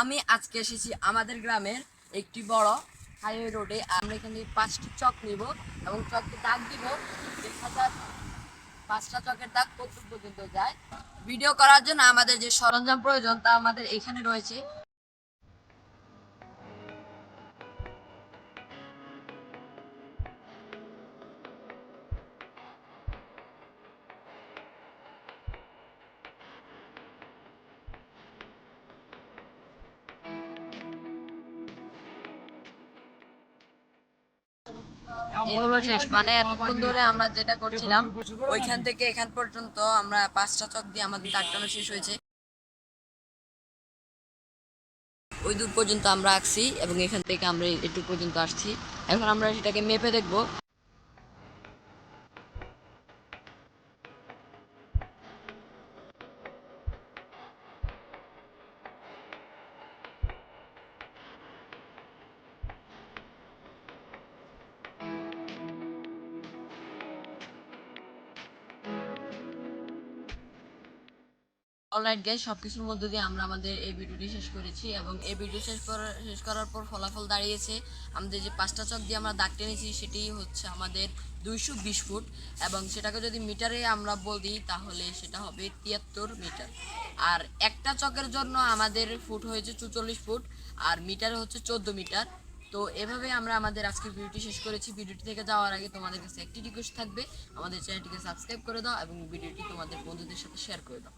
আমি আজকে এসেছি আমাদের গ্রামের একটি বড় হাইওয়ে রোডে। আমরা এখানে 5টি চক নিব এবং চককে দাগ দিব, দেখা যাক 5টা চকের দাগ কত পর্যন্ত যায়। ভিডিও করার জন্য আমাদের যে সরঞ্জাম প্রয়োজন তা আমাদের এখানে রয়েছে। এই হলো শেষ, মানে এতক্ষণ ধরে আমরা যেটা করছিলাম ওইখান থেকে এখান পর্যন্ত আমরা 5টা চক দিয়ে আমাদের দাগ টানা শেষ হয়েছে। ওই দূর পর্যন্ত আমরা আঁকছি এবং এখান থেকে আমরা এটুকু পর্যন্ত আসছি। এখন আমরা সেটাকে মেপে দেখব। অলরাইট গাইস, সবকিছুর মধ্য দিয়ে আমরা আমাদের এই ভিডিওটি শেষ করেছি এবং এই ভিডিও শেষ করার পর ফলাফল দাঁড়িয়েছে আমাদের যে 5টা চক দিয়ে আমরা দাগ টেনেছি সেটি হচ্ছে আমাদের 220 ফুট, এবং সেটাকে যদি মিটারে আমরা বলি তাহলে সেটা হবে 73 মিটার। আর একটা চকের জন্য আমাদের ফুট হয়েছে 44 ফুট আর মিটারে হচ্ছে 14 মিটার। তো এভাবে আমরা আমাদের আজকের ভিডিওটি শেষ করেছি। ভিডিওটি থেকে যাওয়ার আগে তোমাদের কাছে একটি রিকোয়েস্ট থাকবে, আমাদের চ্যানেলটিকে সাবস্ক্রাইব করে দাও এবং ভিডিওটি তোমাদের বন্ধুদের সাথে শেয়ার করে দাও।